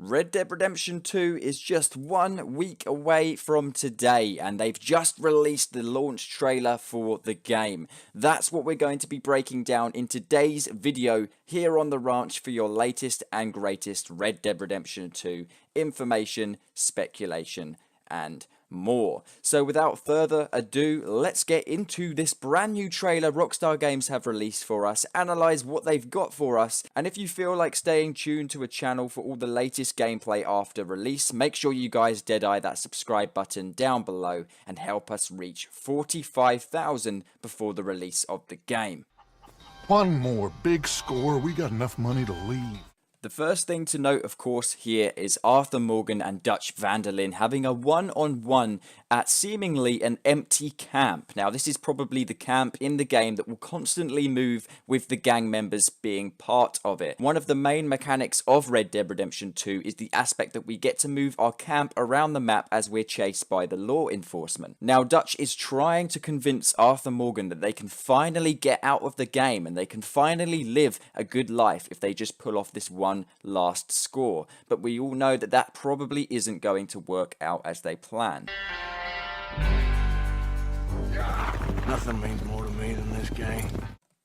Red Dead Redemption 2 is just 1 week away from today, and they've just released the launch trailer for the game. That's what we're going to be breaking down in today's video here on the ranch for your latest and greatest Red Dead Redemption 2 information, speculation, and more. So without further ado, let's get into this brand new trailer Rockstar Games have released for us, analyze what they've got for us, and if you feel like staying tuned to a channel for all the latest gameplay after release, make sure you guys deadeye that subscribe button down below and help us reach 45,000 before the release of the game. One more big score, we got enough money to leave. The first thing to note, of course, here is Arthur Morgan and Dutch van der Linde having a one-on-one at seemingly an empty camp. Now, this is probably the camp in the game that will constantly move with the gang members being part of it. One of the main mechanics of Red Dead Redemption 2 is the aspect that we get to move our camp around the map as we're chased by the law enforcement. Now, Dutch is trying to convince Arthur Morgan that they can finally get out of the game and they can finally live a good life if they just pull off this one last score, but we all know that that probably isn't going to work out as they plan. Nothing means more to me than this game.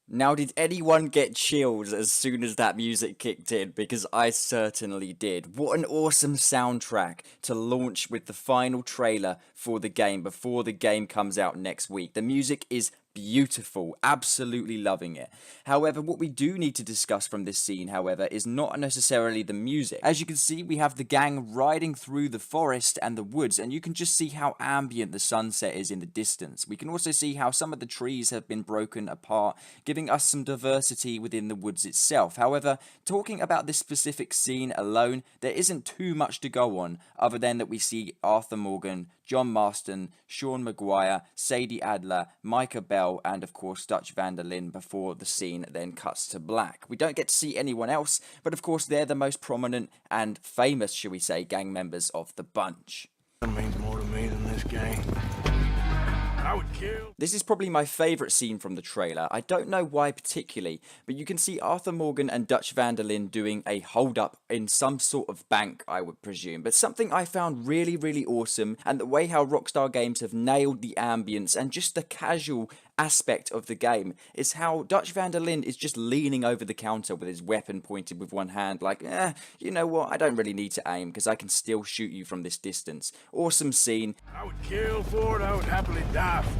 Now, did anyone get chills as soon as that music kicked in? Because I certainly did. What an awesome soundtrack to launch with the final trailer for the game before the game comes out next week. The music is beautiful, absolutely loving it. However, what we do need to discuss from this scene, however, is not necessarily the music. As you can see, we have the gang riding through the forest and the woods, and you can just see how ambient the sunset is in the distance. We can also see how some of the trees have been broken apart, giving us some diversity within the woods itself. However, talking about this specific scene alone, there isn't too much to go on, other than that we see Arthur Morgan, John Marston, Sean Maguire, Sadie Adler, Micah Bell, and of course Dutch van der Linde before the scene then cuts to black. We don't get to see anyone else, but of course they're the most prominent and famous, shall we say, gang members of the bunch. That means more to me than this game. I would kill. This is probably my favourite scene from the trailer. I don't know why particularly, but you can see Arthur Morgan and Dutch van der Linde doing a hold-up in some sort of bank, I would presume. But something I found really, really awesome, and the way how Rockstar Games have nailed the ambience and just the casual aspect of the game, is how Dutch van der Linde is just leaning over the counter with his weapon pointed with one hand like, you know what, I don't really need to aim because I can still shoot you from this distance. Awesome scene. I would kill for it, I would happily die for it.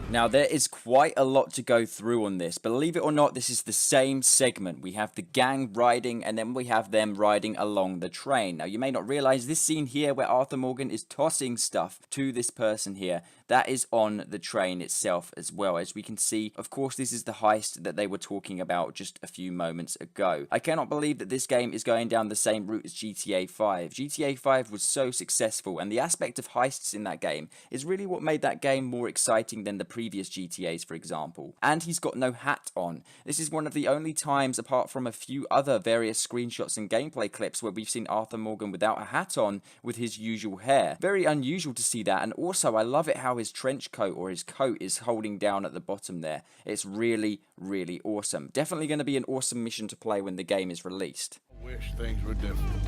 Now, there is quite a lot to go through on this. Believe it or not, this is the same segment. We have the gang riding, and then we have them riding along the train. Now, you may not realize this scene here where Arthur Morgan is tossing stuff to this person here, that is on the train itself as well. As we can see, of course, this is the heist that they were talking about just a few moments ago. I cannot believe that this game is going down the same route as GTA 5. GTA 5 was so successful, and the aspect of heists in that game is really what made that game more exciting than the previous GTAs, for example. And he's got no hat on. This is one of the only times, apart from a few other various screenshots and gameplay clips, where we've seen Arthur Morgan without a hat on with his usual hair. Very unusual to see that, and also I love it how his trench coat or his coat is holding down at the bottom there. It's really, really awesome. Definitely going to be an awesome mission to play when the game is released. I wish things were different.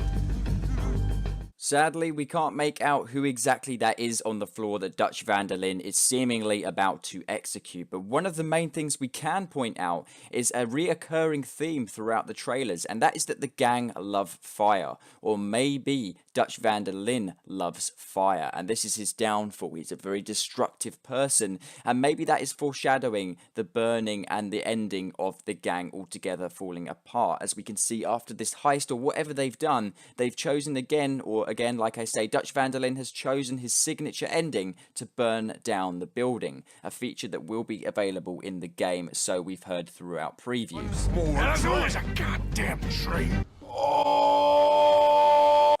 Sadly, we can't make out who exactly that is on the floor that Dutch van der Linde is seemingly about to execute, but one of the main things we can point out is a reoccurring theme throughout the trailers, and that is that the gang love fire, or maybe Dutch van der Linde loves fire, and this is his downfall. He's a very destructive person, and maybe that is foreshadowing the burning and the ending of the gang altogether falling apart. As we can see after this heist or whatever they've done, they've chosen again, like I say, Dutch van der Linde has chosen his signature ending to burn down the building, a feature that will be available in the game, so we've heard throughout previews. There's a goddamn train.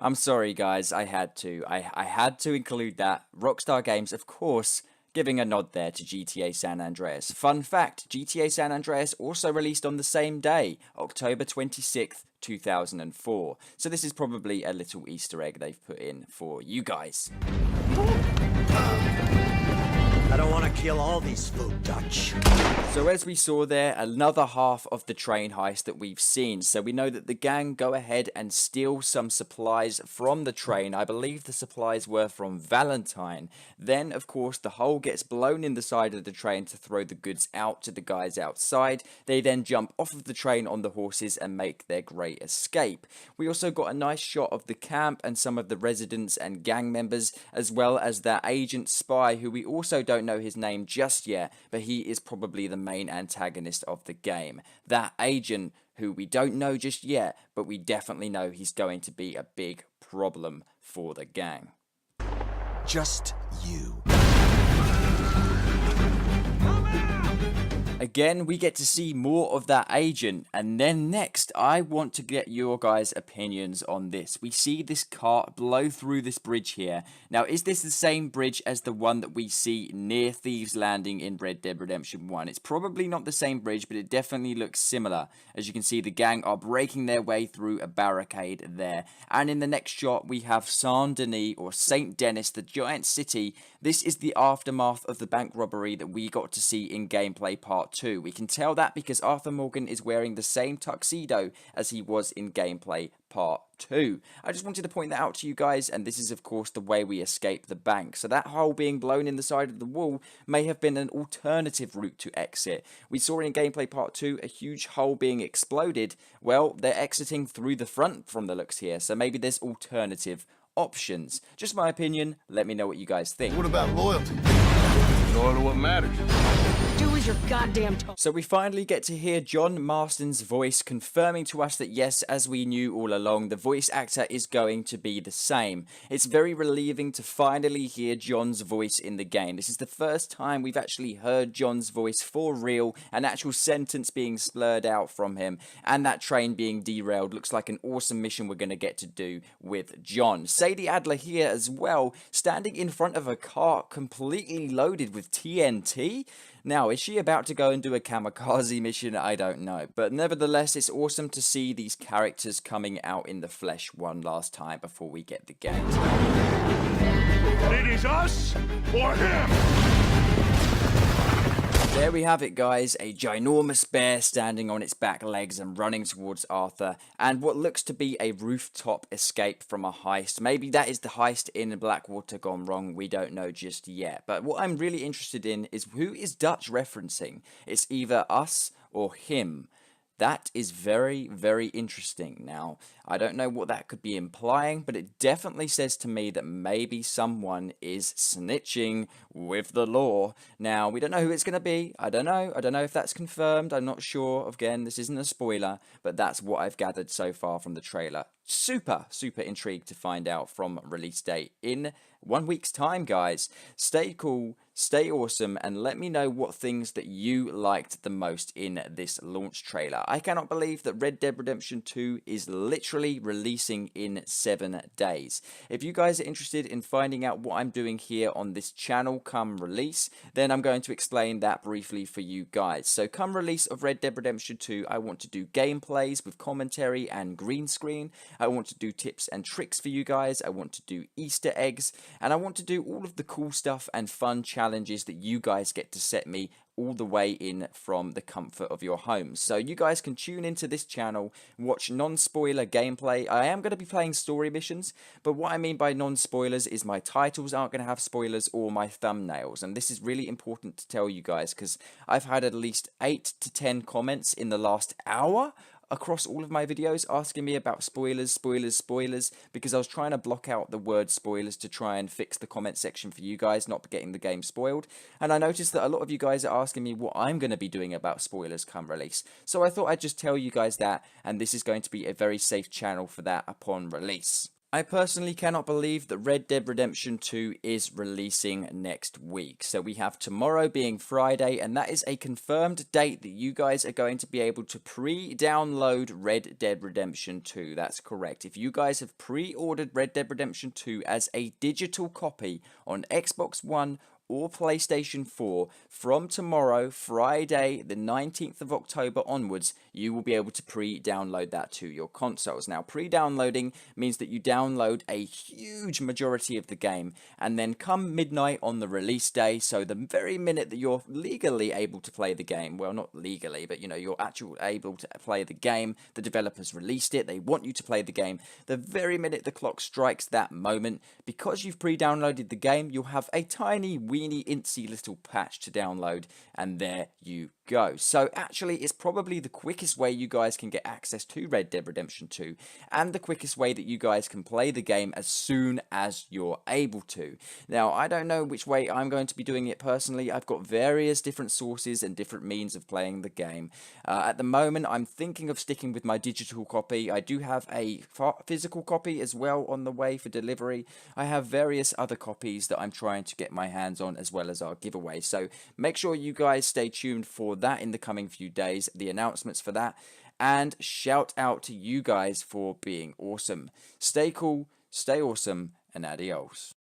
I'm sorry guys, I had to. I had to include that. Rockstar Games, of course, giving a nod there to GTA San Andreas. Fun fact, GTA San Andreas also released on the same day, October 26th, 2004. So this is probably a little Easter egg they've put in for you guys. I don't want to kill all these food, Dutch. So as we saw there, another half of the train heist that we've seen. So we know that the gang go ahead and steal some supplies from the train. I believe the supplies were from Valentine. Then, of course, the hole gets blown in the side of the train to throw the goods out to the guys outside. They then jump off of the train on the horses and make their great escape. We also got a nice shot of the camp and some of the residents and gang members, as well as that agent spy who we also don't know his name just yet, but he is probably the main antagonist of the game. That agent who we don't know just yet, but we definitely know he's going to be a big problem for the gang. Just you. Again, we get to see more of that agent, and then next, I want to get your guys' opinions on this. We see this cart blow through this bridge here. Now, is this the same bridge as the one that we see near Thieves Landing in Red Dead Redemption 1? It's probably not the same bridge, but it definitely looks similar. As you can see, the gang are breaking their way through a barricade there. And in the next shot, we have Saint-Denis, or St. Denis, the giant city. This is the aftermath of the bank robbery that we got to see in gameplay part 2. We can tell that because Arthur Morgan is wearing the same tuxedo as he was in gameplay part 2. I just wanted to point that out to you guys, and this is of course the way we escape the bank. So that hole being blown in the side of the wall may have been an alternative route to exit. We saw in gameplay part 2 a huge hole being exploded. Well, they're exiting through the front from the looks here, so maybe there's alternative options. Just my opinion, let me know what you guys think. What about loyalty? Loyal to what matters. Do as your goddamn So we finally get to hear John Marston's voice confirming to us that yes, as we knew all along, the voice actor is going to be the same. It's very relieving to finally hear John's voice in the game. This is the first time we've actually heard John's voice for real, an actual sentence being splurred out from him, and that train being derailed looks like an awesome mission we're going to get to do with John. Sadie Adler here as well, standing in front of a cart completely loaded with TNT. Now, is she about to go and do a kamikaze mission? I don't know. But nevertheless, it's awesome to see these characters coming out in the flesh one last time before we get the game. It is us or him. There we have it, guys, a ginormous bear standing on its back legs and running towards Arthur, and what looks to be a rooftop escape from a heist. Maybe that is the heist in Blackwater gone wrong, we don't know just yet. But what I'm really interested in is who is Dutch referencing? It's either us or him. That is very, very interesting. Now, I don't know what that could be implying, but it definitely says to me that maybe someone is snitching with the law. Now, we don't know who it's going to be. I don't know. I don't know if that's confirmed. I'm not sure. Again, this isn't a spoiler, but that's what I've gathered so far from the trailer. Super, super intrigued to find out from release date in 1 week's time, guys. Stay cool, stay awesome, and let me know what things that you liked the most in this launch trailer. I cannot believe that Red Dead Redemption 2 is literally releasing in 7 days. If you guys are interested in finding out what I'm doing here on this channel come release, then I'm going to explain that briefly for you guys. So come release of Red Dead Redemption 2, I want to do gameplays with commentary and green screen. I want to do tips and tricks for you guys. I want to do Easter eggs. And I want to do all of the cool stuff and fun challenges that you guys get to set me all the way in from the comfort of your homes. So you guys can tune into this channel, watch non-spoiler gameplay. I am going to be playing story missions, but what I mean by non-spoilers is my titles aren't going to have spoilers or my thumbnails. And this is really important to tell you guys because I've had at least 8 to 10 comments in the last hour across all of my videos asking me about spoilers, because I was trying to block out the word spoilers to try and fix the comment section for you guys, not getting the game spoiled. And I noticed that a lot of you guys are asking me what I'm going to be doing about spoilers come release. So I thought I'd just tell you guys that, and this is going to be a very safe channel for that upon release. I personally cannot believe that Red Dead Redemption 2 is releasing next week. So we have tomorrow being Friday, and that is a confirmed date that you guys are going to be able to pre-download Red Dead Redemption 2. That's correct. If you guys have pre-ordered Red Dead Redemption 2 as a digital copy on Xbox One or PlayStation 4, from tomorrow, Friday, the 19th of October onwards, you will be able to pre-download that to your consoles. Now, pre-downloading means that you download a huge majority of the game, and then come midnight on the release day, so the very minute that you're legally able to play the game, well, not legally, but you're actually able to play the game, the developers released it, they want you to play the game, the very minute the clock strikes that moment, because you've pre-downloaded the game, you'll have a tiny, weeny, incy little patch to download, and there you go. So actually, it's probably the quickest way you guys can get access to Red Dead Redemption 2, and the quickest way that you guys can play the game as soon as you're able to. Now, I don't know which way I'm going to be doing it personally. I've got various different sources and different means of playing the game. At the moment, I'm thinking of sticking with my digital copy. I do have a physical copy as well on the way for delivery. I have various other copies that I'm trying to get my hands on, as well as our giveaway. So make sure you guys stay tuned for that in the coming few days, the announcements for that. And shout out to you guys for being awesome. Stay cool, stay awesome, and adios.